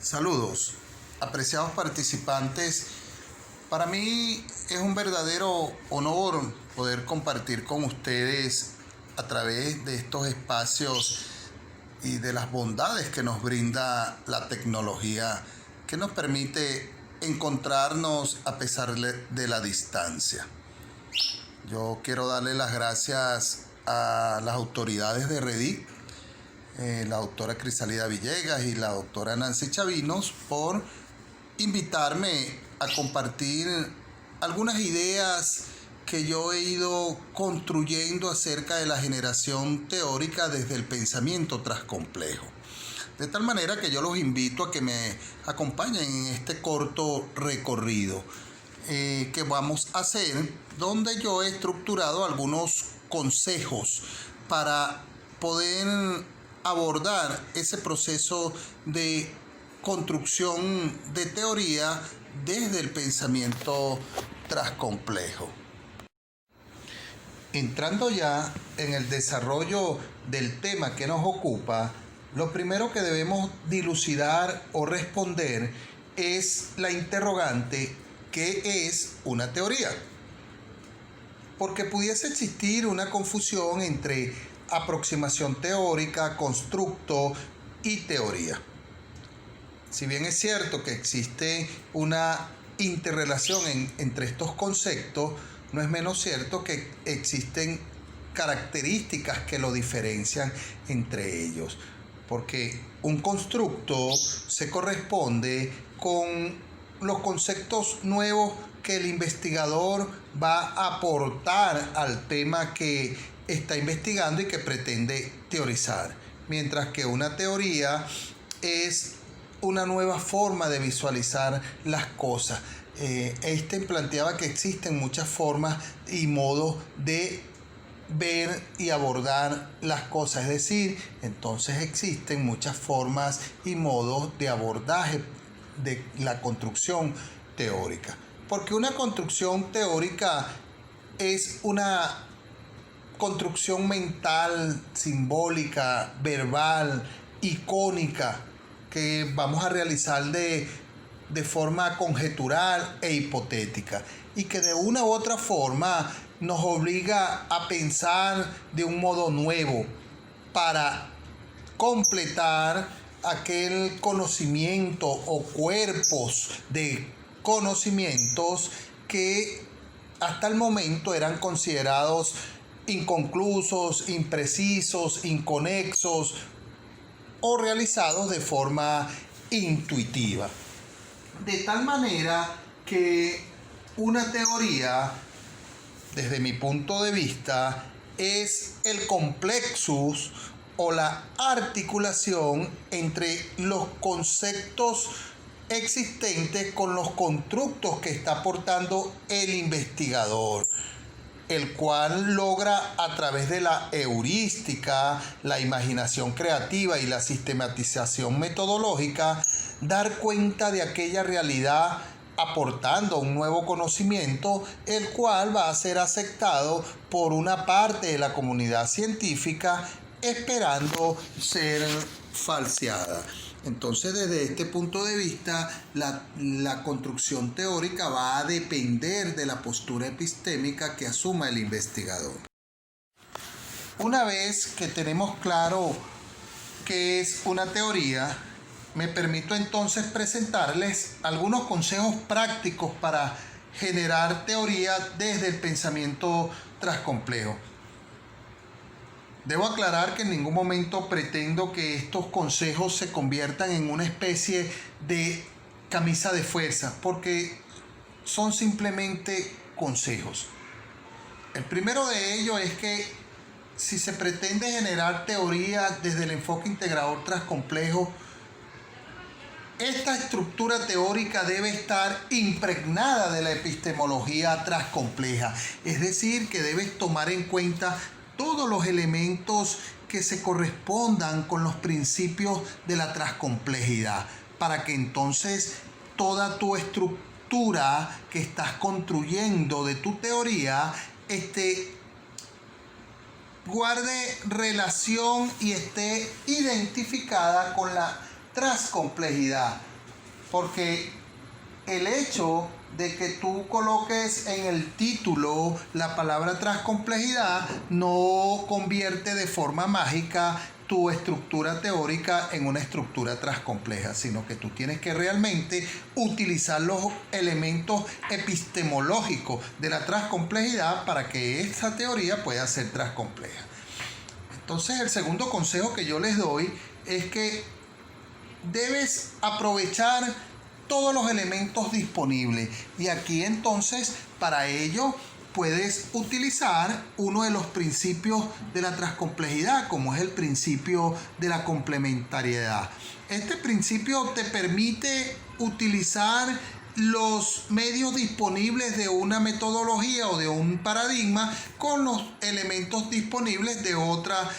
Saludos, apreciados participantes. Para mí es un verdadero honor poder compartir con ustedes a través de estos espacios y de las bondades que nos brinda la tecnología, que nos permite encontrarnos a pesar de la distancia. Yo quiero darle las gracias a las autoridades de Reddit, la doctora Crisalida Villegas y la doctora Nancy Chavinos, por invitarme a compartir algunas ideas que yo he ido construyendo acerca de la generación teórica desde el pensamiento transcomplejo. De tal manera que yo los invito a que me acompañen en este corto recorrido que vamos a hacer, donde yo he estructurado algunos consejos para poder abordar ese proceso de construcción de teoría desde el pensamiento transcomplejo. Entrando ya en el desarrollo del tema que nos ocupa, lo primero que debemos dilucidar o responder es la interrogante: ¿qué es una teoría? Porque pudiese existir una confusión entre aproximación teórica, constructo y teoría. Si bien es cierto que existe una interrelación entre estos conceptos, no es menos cierto que existen características que lo diferencian entre ellos. Porque un constructo se corresponde con los conceptos nuevos que el investigador va a aportar al tema que está investigando y que pretende teorizar. Mientras que una teoría es una nueva forma de visualizar las cosas. Einstein planteaba que existen muchas formas y modos de ver y abordar las cosas, es decir, entonces existen muchas formas y modos de abordaje de la construcción teórica, porque una construcción teórica es una construcción mental, simbólica, verbal, icónica, que vamos a realizar de forma conjetural e hipotética, y que de una u otra forma nos obliga a pensar de un modo nuevo para completar aquel conocimiento o cuerpos de conocimientos que hasta el momento eran considerados inconclusos, imprecisos, inconexos o realizados de forma intuitiva. De tal manera que una teoría, desde mi punto de vista, es el complexus o la articulación entre los conceptos existentes con los constructos que está aportando el investigador, el cual logra, a través de la heurística, la imaginación creativa y la sistematización metodológica, dar cuenta de aquella realidad, aportando un nuevo conocimiento, el cual va a ser aceptado por una parte de la comunidad científica, esperando ser falseada. Entonces, desde este punto de vista, la construcción teórica va a depender de la postura epistémica que asuma el investigador. Una vez que tenemos claro qué es una teoría, me permito entonces presentarles algunos consejos prácticos para generar teoría desde el pensamiento transcomplejo. Debo aclarar que en ningún momento pretendo que estos consejos se conviertan en una especie de camisa de fuerza, porque son simplemente consejos. El primero de ellos es que si se pretende generar teoría desde el enfoque integrador transcomplejo, esta estructura teórica debe estar impregnada de la epistemología transcompleja, es decir, que debe tomar en cuenta todos los elementos que se correspondan con los principios de la transcomplejidad, para que entonces toda tu estructura que estás construyendo de tu teoría guarde relación y esté identificada con la transcomplejidad, porque el hecho de que tú coloques en el título la palabra transcomplejidad no convierte de forma mágica tu estructura teórica en una estructura transcompleja, sino que tú tienes que realmente utilizar los elementos epistemológicos de la transcomplejidad para que esta teoría pueda ser transcompleja. Entonces, el segundo consejo que yo les doy es que debes aprovechar todos los elementos disponibles, y aquí entonces para ello puedes utilizar uno de los principios de la transcomplejidad, como es el principio de la complementariedad. Este principio te permite utilizar los medios disponibles de una metodología o de un paradigma con los elementos disponibles de otra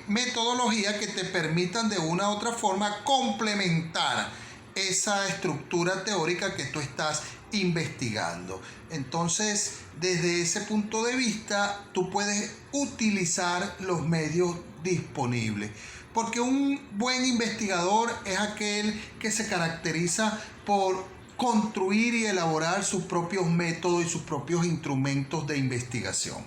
metodología que te permitan de una u otra forma complementar esa estructura teórica que tú estás investigando. Entonces, desde ese punto de vista, tú puedes utilizar los medios disponibles, porque un buen investigador es aquel que se caracteriza por construir y elaborar sus propios métodos y sus propios instrumentos de investigación.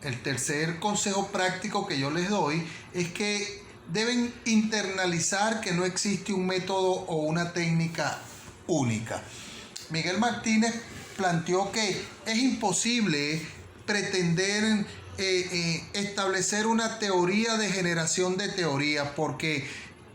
El tercer consejo práctico que yo les doy es que deben internalizar que no existe un método o una técnica única. Miguel Martínez planteó que es imposible pretender establecer una teoría de generación de teorías, porque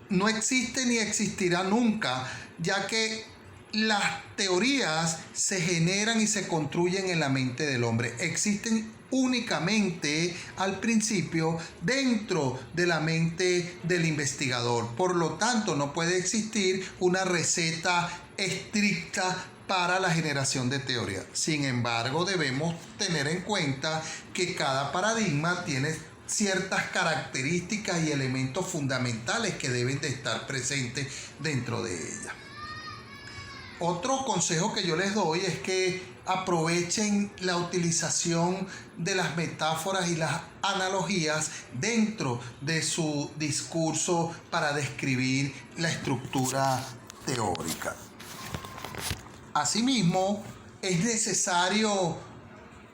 no existe ni existirá nunca, ya que las teorías se generan y se construyen en la mente del hombre. Existen únicamente al principio dentro de la mente del investigador. Por lo tanto, no puede existir una receta estricta para la generación de teoría. Sin embargo, debemos tener en cuenta que cada paradigma tiene ciertas características y elementos fundamentales que deben de estar presentes dentro de ella. Otro consejo que yo les doy es que aprovechen la utilización de las metáforas y las analogías dentro de su discurso para describir la estructura teórica. Asimismo, es necesario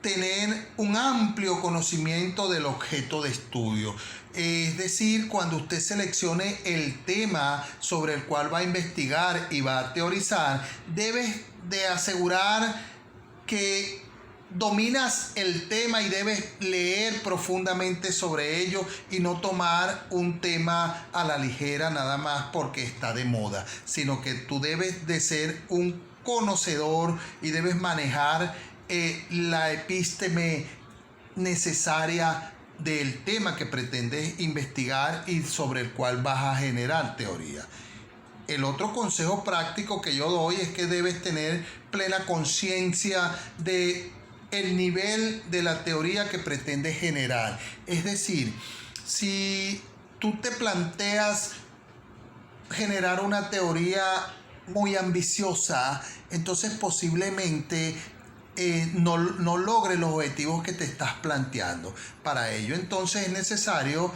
tener un amplio conocimiento del objeto de estudio. Es decir, cuando usted seleccione el tema sobre el cual va a investigar y va a teorizar, debes de asegurar que dominas el tema y debes leer profundamente sobre ello y no tomar un tema a la ligera nada más porque está de moda, sino que tú debes de ser un conocedor y debes manejar la epísteme necesaria del tema que pretendes investigar y sobre el cual vas a generar teoría. El otro consejo práctico que yo doy es que debes tener plena conciencia de el nivel de la teoría que pretendes generar. Es decir, si tú te planteas generar una teoría muy ambiciosa, entonces posiblemente no logre los objetivos que te estás planteando. Para ello, entonces, es necesario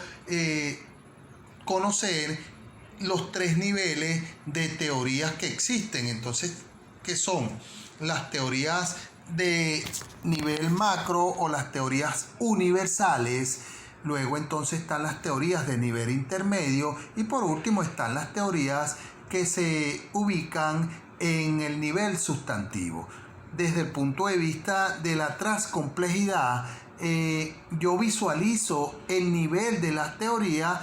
conocer los tres niveles de teorías que existen. Entonces, ¿qué son? Las teorías de nivel macro o las teorías universales. Luego, entonces, están las teorías de nivel intermedio. Y por último, están las teorías que se ubican en el nivel sustantivo. Desde el punto de vista de la transcomplejidad, yo visualizo el nivel de la teoría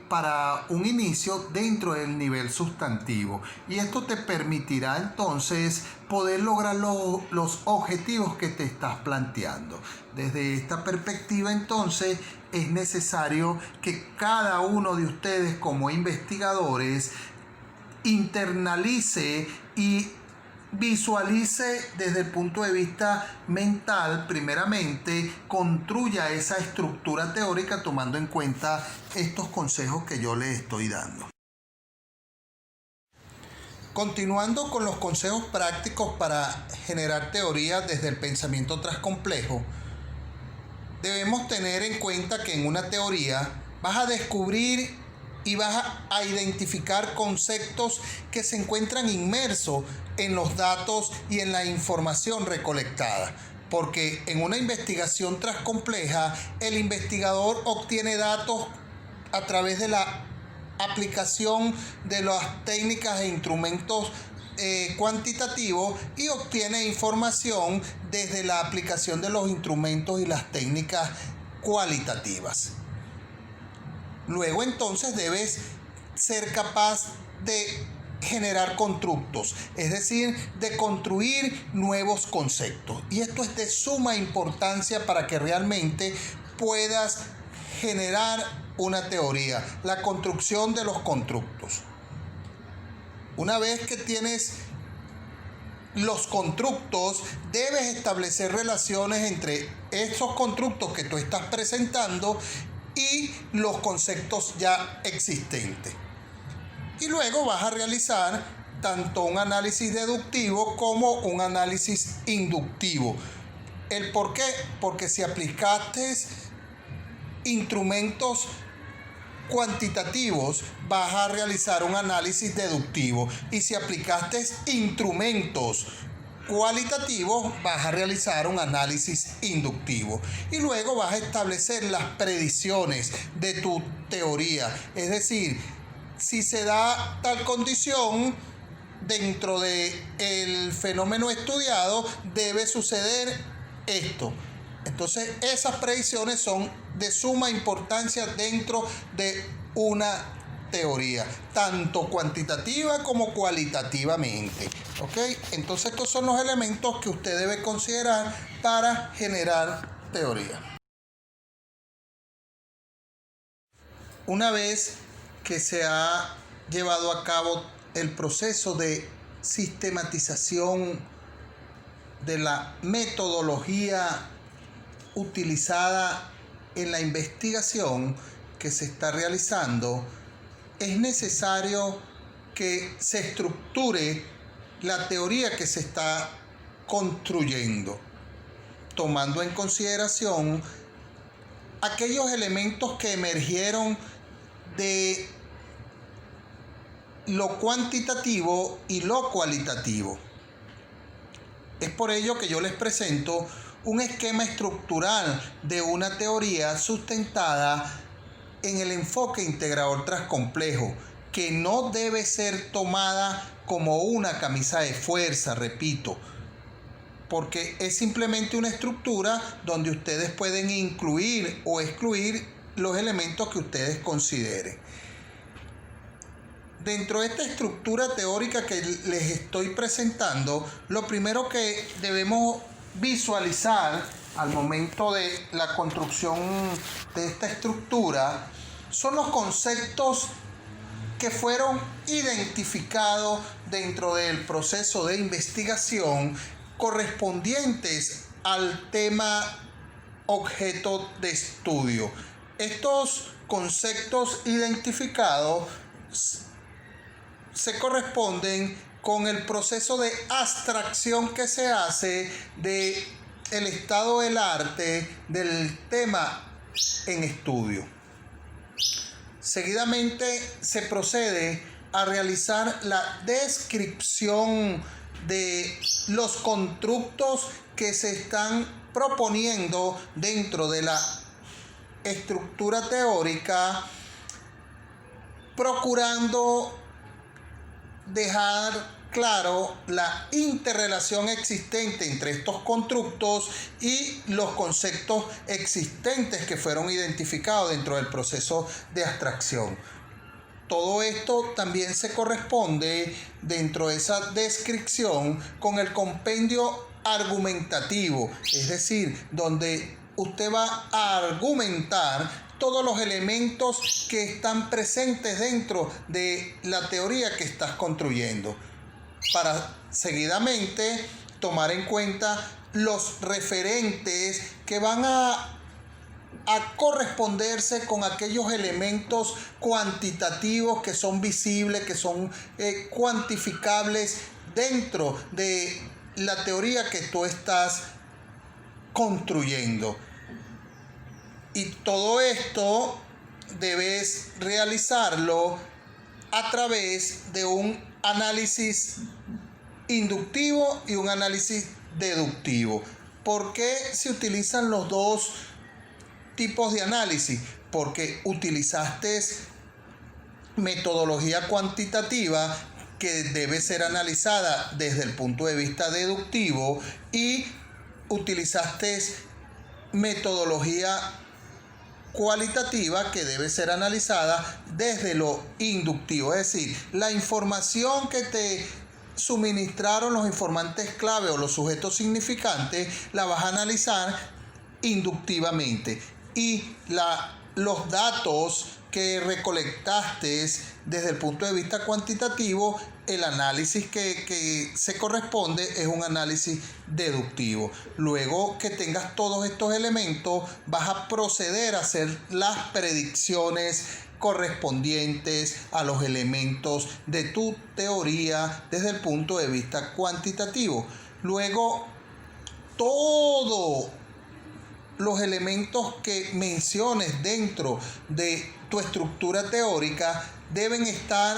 para un inicio dentro del nivel sustantivo, y esto te permitirá entonces poder lograr los objetivos que te estás planteando. Desde esta perspectiva, entonces, es necesario que cada uno de ustedes como investigadores internalice y visualice desde el punto de vista mental, primeramente, construya esa estructura teórica tomando en cuenta estos consejos que yo les estoy dando. Continuando con los consejos prácticos para generar teoría desde el pensamiento transcomplejo, debemos tener en cuenta que en una teoría vas a descubrir y vas a identificar conceptos que se encuentran inmersos en los datos y en la información recolectada. Porque en una investigación transcompleja, el investigador obtiene datos a través de la aplicación de las técnicas e instrumentos cuantitativos y obtiene información desde la aplicación de los instrumentos y las técnicas cualitativas. Luego entonces debes ser capaz de generar constructos, es decir, de construir nuevos conceptos. Y esto es de suma importancia para que realmente puedas generar una teoría, la construcción de los constructos. Una vez que tienes los constructos, debes establecer relaciones entre esos constructos que tú estás presentando y los conceptos ya existentes. Y luego vas a realizar tanto un análisis deductivo como un análisis inductivo. ¿El por qué? Porque si aplicaste instrumentos cuantitativos, vas a realizar un análisis deductivo, y si aplicaste instrumentos cualitativos, vas a realizar un análisis inductivo, y luego vas a establecer las predicciones de tu teoría. Es decir, si se da tal condición dentro del fenómeno estudiado, debe suceder esto. Entonces, esas predicciones son de suma importancia dentro de una teoría, tanto cuantitativa como cualitativamente. ¿Ok? Entonces, estos son los elementos que usted debe considerar para generar teoría. Una vez que se ha llevado a cabo el proceso de sistematización de la metodología utilizada en la investigación que se está realizando, es necesario que se estructure la teoría que se está construyendo, tomando en consideración aquellos elementos que emergieron de lo cuantitativo y lo cualitativo. Es por ello que yo les presento un esquema estructural de una teoría sustentada en el enfoque integrador transcomplejo, que no debe ser tomada como una camisa de fuerza, repito, porque es simplemente una estructura donde ustedes pueden incluir o excluir los elementos que ustedes consideren. Dentro de esta estructura teórica que les estoy presentando, lo primero que debemos visualizar al momento de la construcción de esta estructura son los conceptos que fueron identificados dentro del proceso de investigación correspondientes al tema objeto de estudio. Estos conceptos identificados se corresponden con el proceso de abstracción que se hace de el estado del arte del tema en estudio. Seguidamente se procede a realizar la descripción de los constructos que se están proponiendo dentro de la estructura teórica, procurando dejar claro la interrelación existente entre estos constructos y los conceptos existentes que fueron identificados dentro del proceso de abstracción. Todo esto también se corresponde dentro de esa descripción con el compendio argumentativo, es decir, donde usted va a argumentar todos los elementos que están presentes dentro de la teoría que estás construyendo, para seguidamente tomar en cuenta los referentes que van a corresponderse con aquellos elementos cuantitativos que son visibles, que son cuantificables dentro de la teoría que tú estás construyendo. Y todo esto debes realizarlo a través de un análisis inductivo y un análisis deductivo. ¿Por qué se utilizan los dos tipos de análisis? Porque utilizaste metodología cuantitativa que debe ser analizada desde el punto de vista deductivo y utilizaste metodología cualitativa que debe ser analizada desde lo inductivo. Es decir, la información que te suministraron los informantes clave o los sujetos significantes la vas a analizar inductivamente y los datos que recolectaste desde el punto de vista cuantitativo, el análisis que se corresponde es un análisis deductivo. Luego que tengas todos estos elementos, vas a proceder a hacer las predicciones correspondientes a los elementos de tu teoría desde el punto de vista cuantitativo. Luego, todos los elementos que menciones dentro de tu estructura teórica deben estar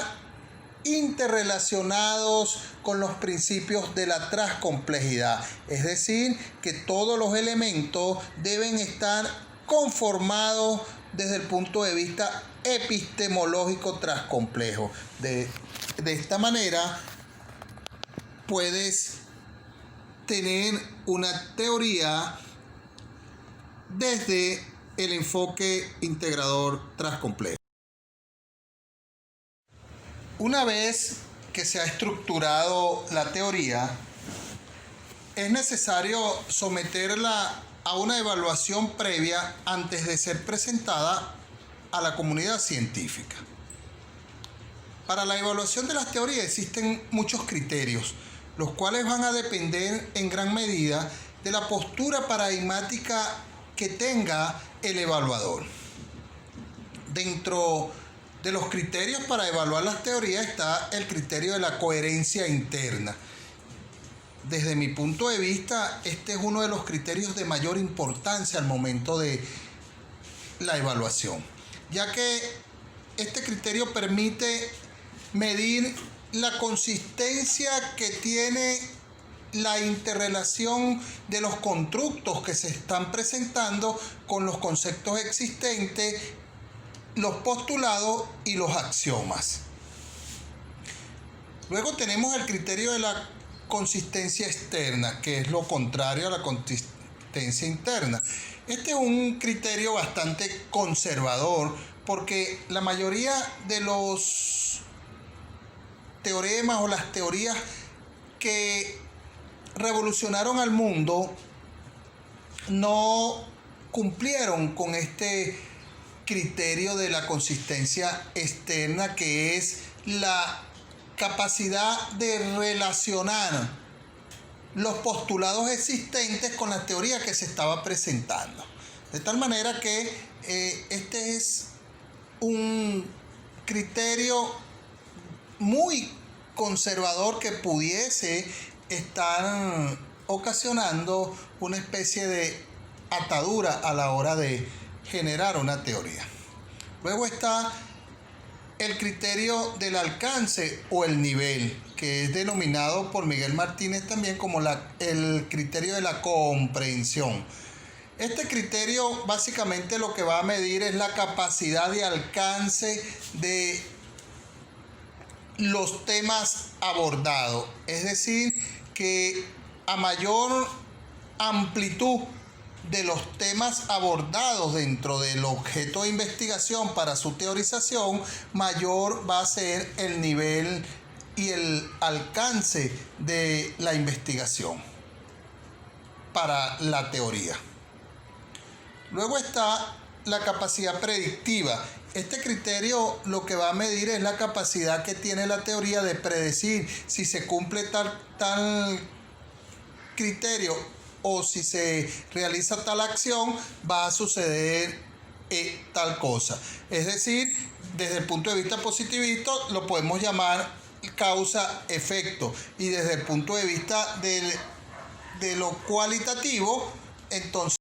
interrelacionados con los principios de la transcomplejidad. Es decir, que todos los elementos deben estar conformados desde el punto de vista epistemológico transcomplejo. De esta manera puedes tener una teoría desde el enfoque integrador transcomplejo. Una vez que se ha estructurado la teoría, es necesario someterla a una evaluación previa antes de ser presentada a la comunidad científica. Para la evaluación de las teorías existen muchos criterios, los cuales van a depender en gran medida de la postura paradigmática que tenga el evaluador. Dentro de los criterios para evaluar las teorías está el criterio de la coherencia interna. Desde mi punto de vista, este es uno de los criterios de mayor importancia al momento de la evaluación, ya que este criterio permite medir la consistencia que tiene la interrelación de los constructos que se están presentando con los conceptos existentes, los postulados y los axiomas. Luego tenemos el criterio de la consistencia externa, que es lo contrario a la consistencia interna. Este es un criterio bastante conservador porque la mayoría de los teoremas o las teorías que revolucionaron al mundo no cumplieron con este criterio de la consistencia externa, que es la capacidad de relacionar los postulados existentes con la teoría que se estaba presentando. De tal manera que este es un criterio muy conservador que pudiese estar ocasionando una especie de atadura a la hora de generar una teoría. Luego está el criterio del alcance o el nivel, que es denominado por Miguel Martínez también como el criterio de la comprensión. Este criterio básicamente lo que va a medir es la capacidad de alcance de los temas abordados. Es decir, que a mayor amplitud de los temas abordados dentro del objeto de investigación para su teorización, mayor va a ser el nivel y el alcance de la investigación para la teoría. Luego está la capacidad predictiva. Este criterio lo que va a medir es la capacidad que tiene la teoría de predecir si se cumple tal criterio o si se realiza tal acción, va a suceder tal cosa. Es decir, desde el punto de vista positivista lo podemos llamar causa-efecto, y desde el punto de vista de lo cualitativo, entonces